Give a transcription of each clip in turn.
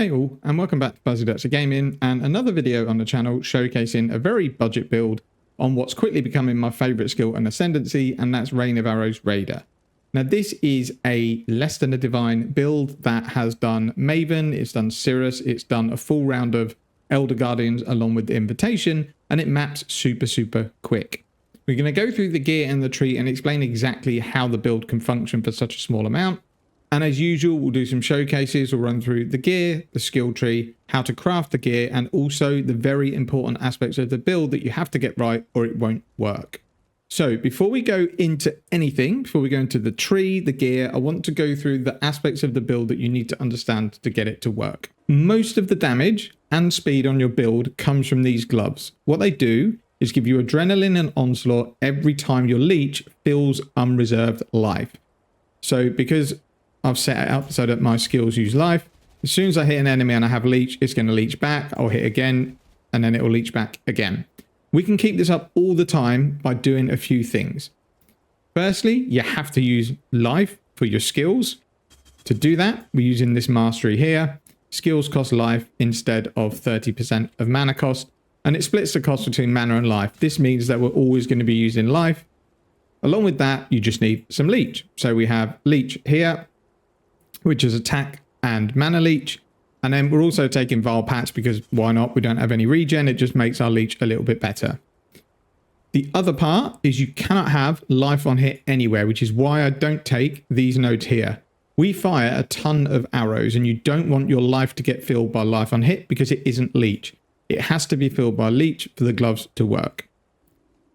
Hey all, and welcome back to Fuzzy Dutch Gaming and another video on the channel showcasing a very budget build on what's quickly becoming my favourite skill and ascendancy, and that's Rain of Arrows Raider. Now this is a less than a divine build that has done Maven, it's done Cirrus, it's done a full round of Elder Guardians along with the Invitation, and it maps super quick. We're going to go through the gear and the tree and explain exactly how the build can function for such a small amount. And as usual, we'll do some showcases. We'll run through the gear, the skill tree, how to craft the gear, and also the very important aspects of the build that you have to get right or it won't work. So before we go into anything, before we go into the tree, the gear, I want to go through the aspects of the build that you need to understand to get it to work. Most of the damage and speed on your build comes from these gloves. What they do is give you adrenaline and onslaught every time your leech fills unreserved life. So because I've set it up so that my skills use life, as soon as I hit an enemy and I have leech, it's going to leech back. I'll hit again and then it will leech back again. We can keep this up all the time by doing a few things. Firstly, you have to use life for your skills. To do that, we're using this mastery here. Skills cost life instead of 30% of mana cost, and it splits the cost between mana and life. This means that we're always going to be using life. Along with that, you just need some leech. So we have leech here, which is attack and mana leech. And then we're also taking Vile Patch because why not? We don't have any regen. It just makes our leech a little bit better. The other part is you cannot have life on hit anywhere, which is why I don't take these nodes here. We fire a ton of arrows and you don't want your life to get filled by life on hit because it isn't leech. It has to be filled by leech for the gloves to work.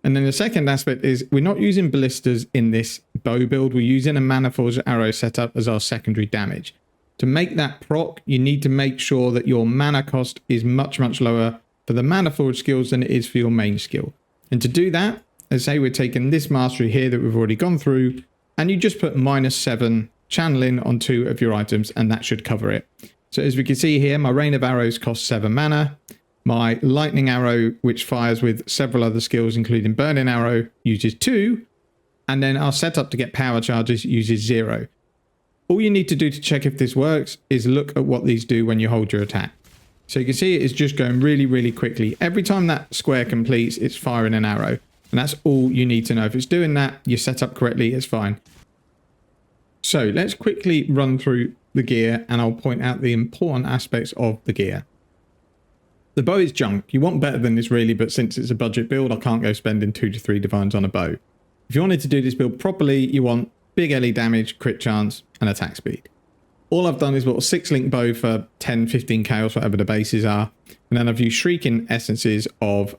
And then the second aspect is we're not using ballistas in this bow build. We're using a mana forge arrow setup as our secondary damage. To make that proc, you need to make sure that your mana cost is much lower for the mana forge skills than it is for your main skill. And to do that, as say we're taking this mastery here that we've already gone through, and you just put -7 channeling on 2 of your items, and that should cover it. So as we can see here, my Rain of Arrows costs 7 mana. My lightning arrow, which fires with several other skills, including burning arrow, uses 2. And then our setup to get power charges uses 0. All you need to do to check if this works is look at what these do when you hold your attack. So you can see it is just going really quickly. Every time that square completes, it's firing an arrow. And that's all you need to know. If it's doing that, you're set up correctly, it's fine. So let's quickly run through the gear and I'll point out the important aspects of the gear. The bow is junk. You want better than this really, but since it's a budget build, I can't go spending 2 to 3 divines on a bow. If you wanted to do this build properly, you want big LE damage, crit chance, and attack speed. All I've done is bought a 6-link bow for 10, 15 chaos, whatever the bases are. And then I've used shrieking essences of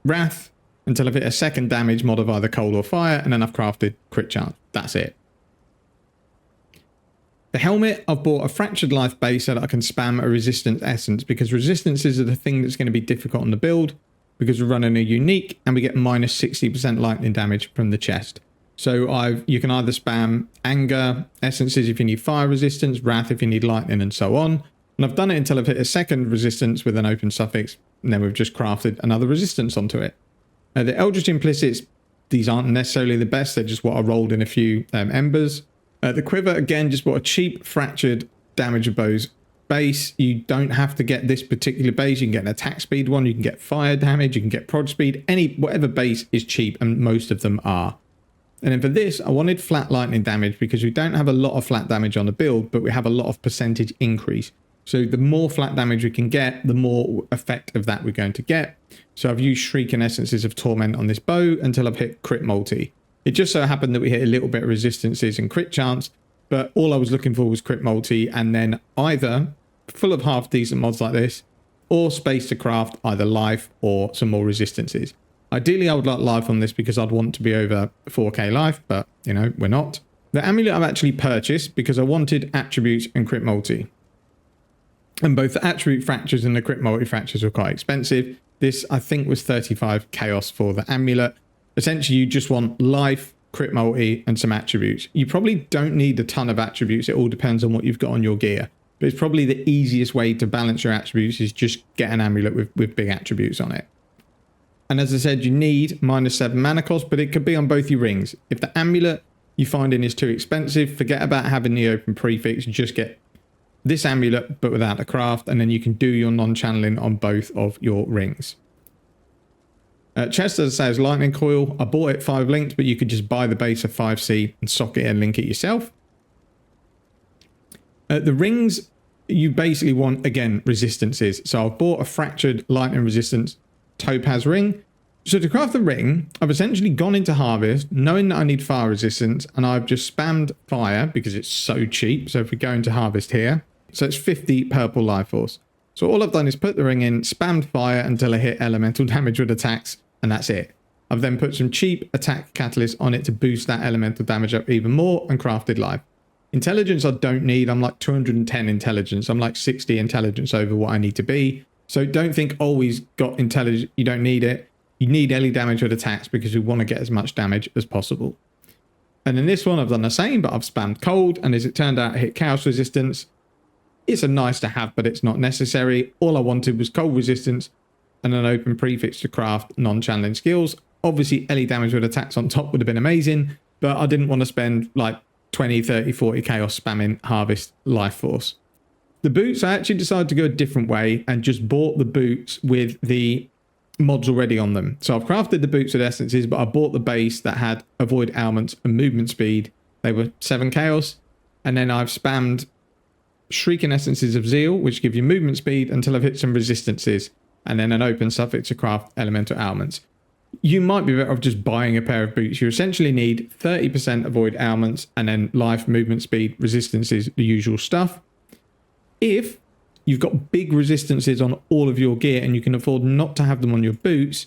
wrath until I've hit a second damage mod of either cold or fire, and then I've crafted crit chance. That's it. The helmet, I've bought a fractured life base so that I can spam a resistance essence, because resistances are the thing that's going to be difficult on the build because we're running a unique and we get -60% lightning damage from the chest. So you can either spam anger essences if you need fire resistance, wrath if you need lightning, and so on. And I've done it until I've hit a second resistance with an open suffix, and then we've just crafted another resistance onto it. The Eldritch Implicits, these aren't necessarily the best, they're just what I rolled in a few embers. The quiver, again, just bought a cheap fractured damage of bows base. You don't have to get this particular base. You can get an attack speed one, you can get fire damage, you can get prod speed, whatever base is cheap, and most of them are. And then for this, I wanted flat lightning damage because we don't have a lot of flat damage on the build, but we have a lot of percentage increase. So the more flat damage we can get, the more effect of that we're going to get. So I've used Shrieking Essences of Torment on this bow until I've hit crit multi. It just so happened that we hit a little bit of resistances and crit chance, but all I was looking for was crit multi, and then either full of half decent mods like this, or space to craft either life or some more resistances. Ideally, I would like life on this because I'd want to be over 4k life, but you know, we're not. The amulet I've actually purchased because I wanted attributes and crit multi. And both the attribute fractures and the crit multi fractures were quite expensive. This, I think, was 35 chaos for the amulet. Essentially, you just want life, crit multi, and some attributes. You probably don't need a ton of attributes. It all depends on what you've got on your gear. But it's probably the easiest way to balance your attributes is just get an amulet with big attributes on it. And as I said, you need -7 mana cost, but it could be on both your rings. If the amulet you find in is too expensive, forget about having the open prefix. Just get this amulet, but without the craft, and then you can do your non-channeling on both of your rings. Chest, as I say, is lightning coil. I bought it 5 linked, but you could just buy the base of 5C and socket it and link it yourself. The rings, you basically want, again, resistances. So I've bought a fractured lightning resistance topaz ring. So to craft the ring, I've essentially gone into harvest, knowing that I need fire resistance, and I've just spammed fire because it's so cheap. So if we go into harvest here, so it's 50 purple life force. So all I've done is put the ring in, spammed fire until I hit elemental damage with attacks, and that's it. I've then put some cheap attack catalyst on it to boost that elemental damage up even more, and crafted life. Intelligence I don't need. I'm like 210 intelligence. I'm like 60 intelligence over what I need to be. So don't think, oh, he's got intelligence. You don't need it. You need any damage with attacks because we want to get as much damage as possible. And in this one, I've done the same, but I've spammed cold. And as it turned out, I hit chaos resistance. It's a nice to have, but it's not necessary. All I wanted was cold resistance and an open prefix to craft non-channeling skills. Obviously, any damage with attacks on top would have been amazing, but I didn't want to spend like 20, 30, 40 chaos spamming harvest life force. The boots, I actually decided to go a different way and just bought the boots with the mods already on them. So I've crafted the boots with essences, but I bought the base that had avoid ailments and movement speed. They were 7 chaos. And then I've spammed shrieking essences of zeal, which give you movement speed until I've hit some resistances, and then an open suffix to craft elemental ailments. You might be better off just buying a pair of boots. You essentially need 30% avoid ailments and then life, movement speed, resistances, the usual stuff. If you've got big resistances on all of your gear and you can afford not to have them on your boots,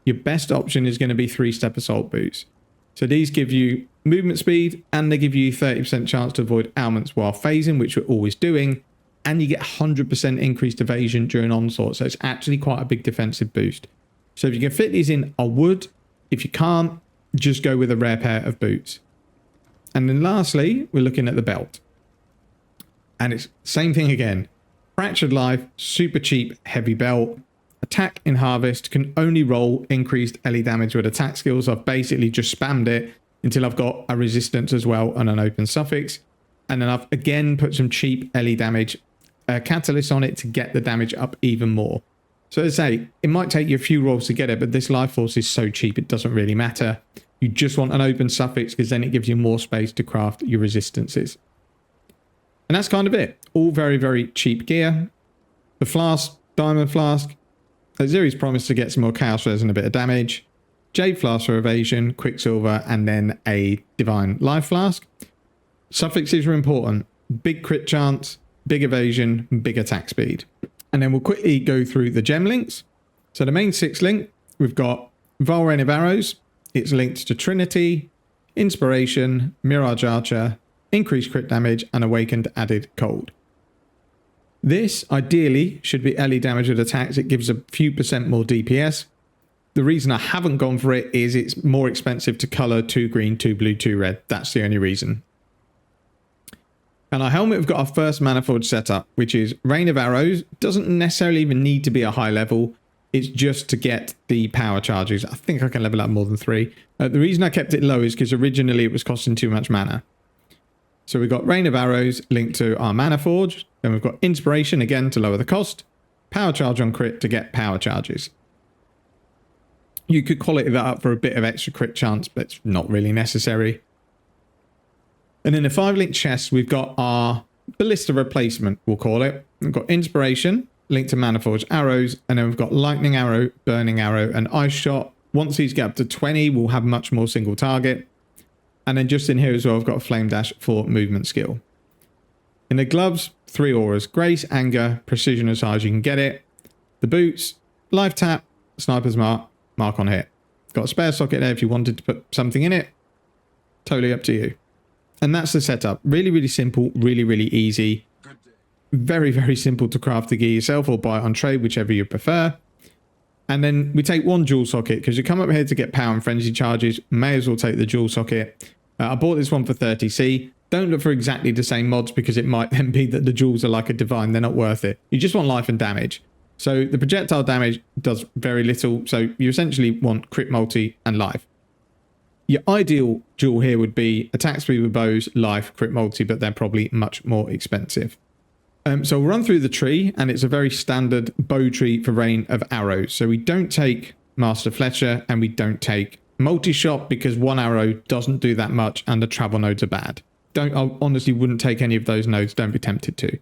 your best option is going to be 3-step assault boots. So these give you movement speed and they give you 30% chance to avoid ailments while phasing, which we're always doing. And you get 100% increased evasion during onslaught. So it's actually quite a big defensive boost. So if you can fit these in, I would. If you can't, just go with a rare pair of boots. And then lastly, we're looking at the belt. And it's same thing again. Fractured life, super cheap, heavy belt. Attack in harvest, can only roll increased LE damage with attack skills. I've basically just spammed it until I've got a resistance as well and an open suffix. And then I've again put some cheap LE damage catalyst on it to get the damage up even more. So as I say, it might take you a few rolls to get it, but this life force is so cheap, it doesn't really matter. You just want an open suffix because then it gives you more space to craft your resistances. And that's kind of it. All very, very cheap gear. The flask, diamond flask. Aziri's promised to get some more chaos res and a bit of damage. Jade flask for evasion, quicksilver, and then a divine life flask. Suffixes are important. Big crit chance, big evasion, big attack speed. And then we'll quickly go through the gem links. So the main 6 link, we've got Vile Rain of Arrows. It's linked to Trinity, Inspiration, Mirage Archer, Increased Crit Damage, and Awakened Added Cold. This, ideally, should be LE damage with attacks. It gives a few % more DPS. The reason I haven't gone for it is it's more expensive to colour 2 green, 2 blue, 2 red. That's the only reason. And our helmet, we've got our first Manifold setup, which is Rain of Arrows. Doesn't necessarily even need to be a high level. It's just to get the power charges. I think I can level up more than 3. The reason I kept it low is because originally it was costing too much mana. So we've got Rain of Arrows linked to our Mana Forge. Then we've got Inspiration, again, to lower the cost. Power Charge on crit to get power charges. You could quality that up for a bit of extra crit chance, but it's not really necessary. And in the 5-link chest, we've got our Ballista replacement, we'll call it. We've got Inspiration, linked to Manifold Arrows, and then we've got Lightning Arrow, Burning Arrow, and Ice Shot. Once these get up to 20, we'll have much more single target. And then just in here as well, I've got a Flame Dash for movement skill. In the gloves, 3 auras, Grace, Anger, Precision as high as you can get it. The boots, Life Tap, Sniper's Mark, Mark on Hit. Got a spare socket there if you wanted to put something in it. Totally up to you. And that's the setup. Really, really simple. Really, really easy. Very, very simple to craft the gear yourself or buy it on trade, whichever you prefer. And then we take 1 dual socket because you come up here to get power and frenzy charges. May as well take the dual socket. I bought this one for 30C. Don't look for exactly the same mods because it might then be that the jewels are like a divine. They're not worth it. You just want life and damage. So the projectile damage does very little. So you essentially want crit multi and life. Your ideal jewel here would be attack speed with bows, life, crit multi, but they're probably much more expensive. So we'll run through the tree, and it's a very standard bow tree for rain of arrows. So we don't take Master Fletcher and we don't take multi-shot because one arrow doesn't do that much and the travel nodes are bad. I honestly wouldn't take any of those nodes. Don't be tempted to.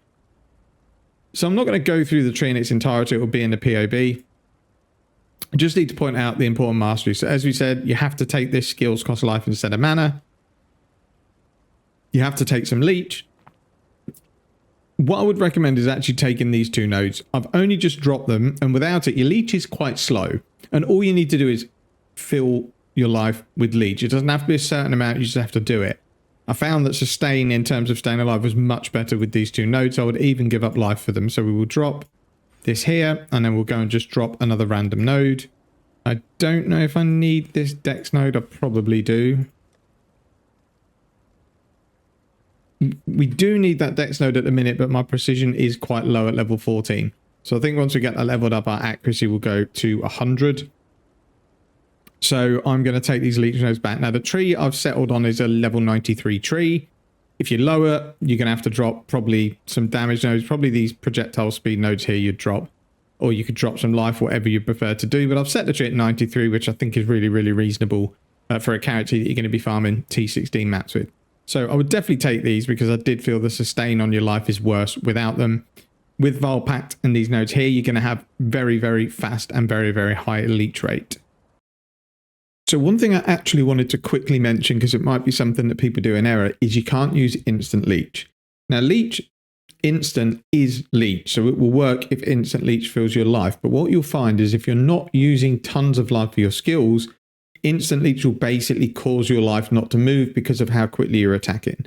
So I'm not going to go through the tree in its entirety. It will be in the POB. I just need to point out the important mastery. So as we said, you have to take this skills cost life instead of mana. You have to take some leech. What I would recommend is actually taking these two nodes. I've only just dropped them, and without it, your leech is quite slow. And all you need to do is fill your life with leech. It doesn't have to be a certain amount, you just have to do it. I found that sustain in terms of staying alive was much better with these two nodes. I would even give up life for them. So we will drop this here, and then we'll go and just drop another random node. I don't know if I need this dex node. I probably do. We do need that dex node at the minute, but my precision is quite low at level 14. So I think once we get that leveled up, our accuracy will go to 100. So I'm going to take these leech nodes back. Now the tree I've settled on is a level 93 tree. If you lower, you're going to have to drop probably some damage nodes. Probably these projectile speed nodes here you'd drop. Or you could drop some life, whatever you prefer to do. But I've set the tree at 93, which I think is really, really reasonable for a character that you're going to be farming T16 maps with. So I would definitely take these because I did feel the sustain on your life is worse without them. With Vile Pact and these nodes here, you're going to have very, very fast and very, very high leech rate. So one thing I actually wanted to quickly mention, because it might be something that people do in error, is you can't use instant leech. Now leech instant is leech, so it will work if instant leech fills your life. But what you'll find is if you're not using tons of life for your skills, instant leech will basically cause your life not to move because of how quickly you're attacking.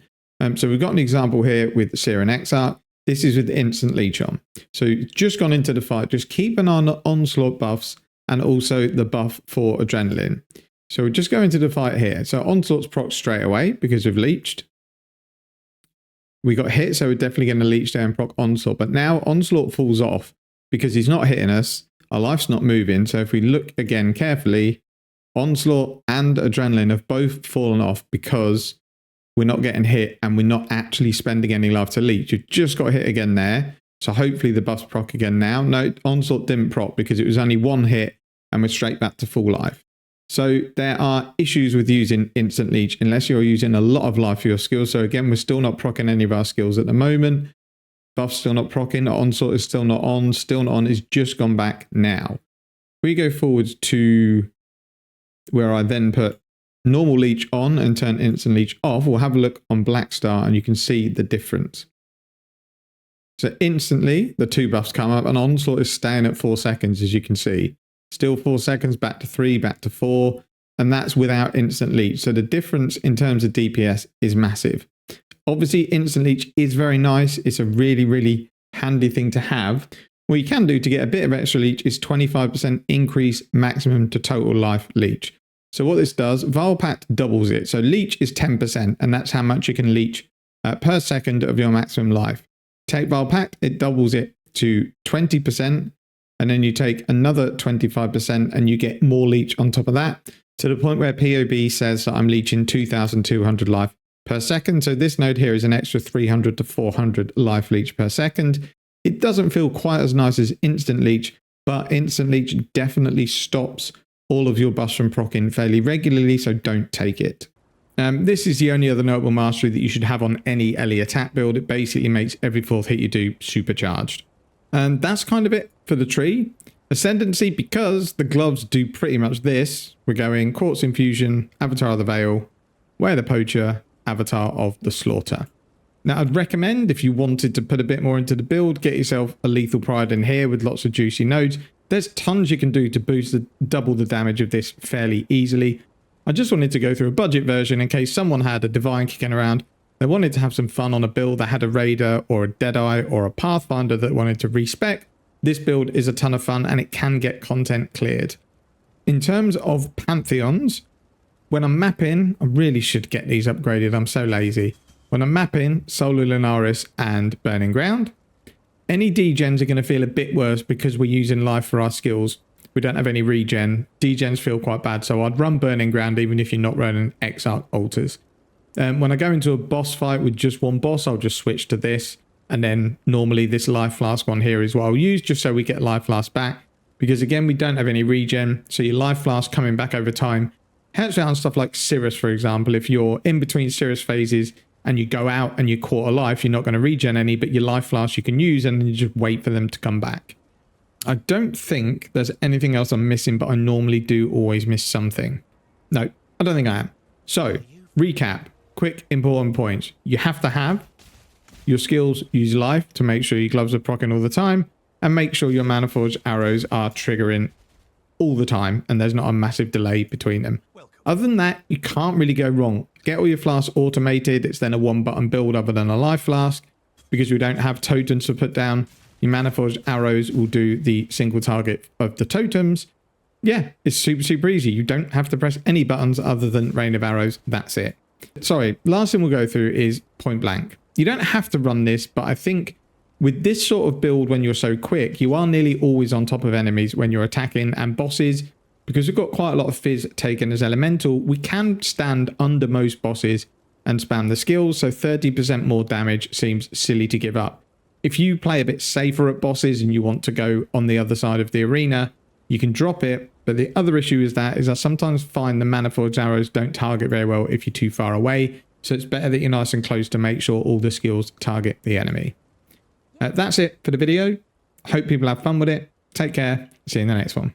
So we've got an example here with Seer Exarch. This is with instant leech on. So just gone into the fight, just keep an eye on the onslaught buffs and also the buff for adrenaline. So we'll just go into the fight here. So onslaught's proc straight away because we've leeched. We got hit, so we're definitely going to leech there and proc onslaught. But now onslaught falls off because he's not hitting us. Our life's not moving. So if we look again carefully, onslaught and adrenaline have both fallen off because we're not getting hit and we're not actually spending any life to leech. You've just got hit again there. So hopefully the buffs proc again now. No, onslaught didn't proc because it was only one hit and we're straight back to full life. So there are issues with using instant leech unless you're using a lot of life for your skills. So again, we're still not proccing any of our skills at the moment. Buff's still not proccing. Onslaught is still not on. Still not on is just gone back now. We go forwards to where I then put normal leech on and turn instant leech off. We'll have a look on Black Star and you can see the difference. So instantly the two buffs come up and onslaught is staying at 4 seconds, as you can see. Still 4 seconds, back to 3, back to 4, and that's without instant leech. So the difference in terms of DPS is massive. Obviously, instant leech is very nice. It's a really, really handy thing to have. What you can do to get a bit of extra leech is 25% increase maximum to total life leech. So what this does, Vile Pact doubles it. So leech is 10%, and that's how much you can leech per second of your maximum life. Take Vile Pact, it doubles it to 20%. And then you take another 25% and you get more leech on top of that, to the point where POB says that I'm leeching 2,200 life per second. So this node here is an extra 300 to 400 life leech per second. It doesn't feel quite as nice as instant leech, but instant leech definitely stops all of your buffs from proccing fairly regularly, so don't take it. This is the only other notable mastery that you should have on any LE attack build. It basically makes every fourth hit you do supercharged. And that's kind of it for the tree. Ascendancy, because the gloves do pretty much this. We're going Quartz Infusion, Avatar of the Veil, Wear the Poacher, Avatar of the Slaughter. Now I'd recommend, if you wanted to put a bit more into the build, get yourself a Lethal Pride in here with lots of juicy nodes. There's tons you can do to boost double the damage of this fairly easily. I just wanted to go through a budget version in case someone had a Divine kicking around. They wanted to have some fun on a build that had a Raider or a Deadeye or a Pathfinder that wanted to respec. This build is a ton of fun and it can get content cleared. In terms of Pantheons, when I'm mapping, I really should get these upgraded. I'm so lazy. When I'm mapping Solar Lunaris and Burning Ground, any degens are going to feel a bit worse because we're using life for our skills. We don't have any regen. Degens feel quite bad, so I'd run Burning Ground even if you're not running Exarch Altars. When I go into a boss fight with just one boss, I'll just switch to this. And then normally this life flask one here is what I'll use just so we get life flask back. Because again, we don't have any regen. So your life flask coming back over time helps out on stuff like Cirrus, for example. If you're in between Cirrus phases and you go out and you're quarter life, you're not going to regen any, but your life flask you can use and then you just wait for them to come back. I don't think there's anything else I'm missing, but I normally do always miss something. No, I don't think I am. So, recap, quick important points. You have to have your skills use life to make sure your gloves are proccing all the time, and make sure your Maniforged arrows are triggering all the time and there's not a massive delay between them. Other than that, you can't really go wrong. Get all your flasks automated. It's then a one button build other than a life flask. Because we don't have totems to put down, your Maniforged arrows will do the single target of the totems. Yeah, it's super easy. You don't have to press any buttons other than rain of arrows. That's it. Sorry, last thing we'll go through is point blank. You don't have to run this, but I think with this sort of build, when you're so quick, you are nearly always on top of enemies when you're attacking, and bosses, because we've got quite a lot of fizz taken as elemental, we can stand under most bosses and spam the skills, so 30% more damage seems silly to give up. If you play a bit safer at bosses and you want to go on the other side of the arena, you can drop it, but the other issue is I sometimes find the Maniforged arrows don't target very well if you're too far away, so it's better that you're nice and close to make sure all the skills target the enemy. That's it for the video. Hope people have fun with it. Take care. See you in the next one.